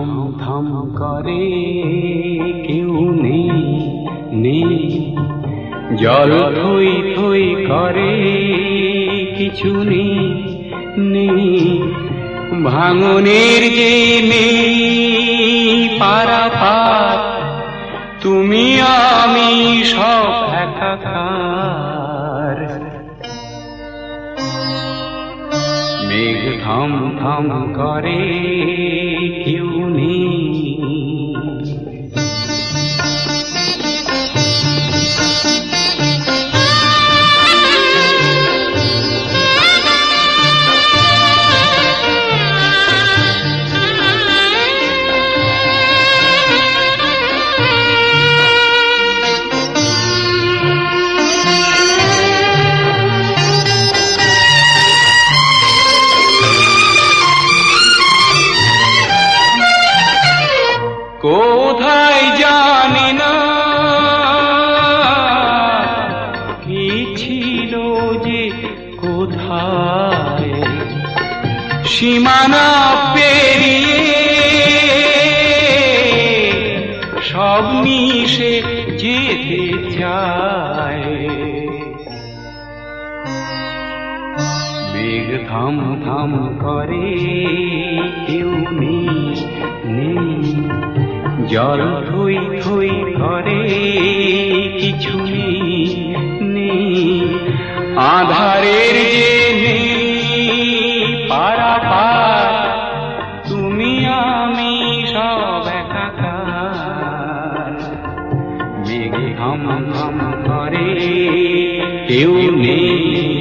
থাম থাম করে কেউ নেই নেই, জল থই থই করে কিছু নেই নেই, ভাঙনের যে নেই পারাপার, তুমি আমি সব একাকার। মেঘ থাম থাম করে কেউ নেই। কোথায় জানি না কি ছিল যে কোথায়, সীমানা পেরিয়ে সব মিশে যেতে চায়। মেঘ থাম থাম করে কেউ নেই নেই, জল থই থই করে কিছু নেই নেই, আধারের যে নেই পারাপার, তুমি আমি সব একাকার। মেঘ থাম থাম করে কেউ নেই।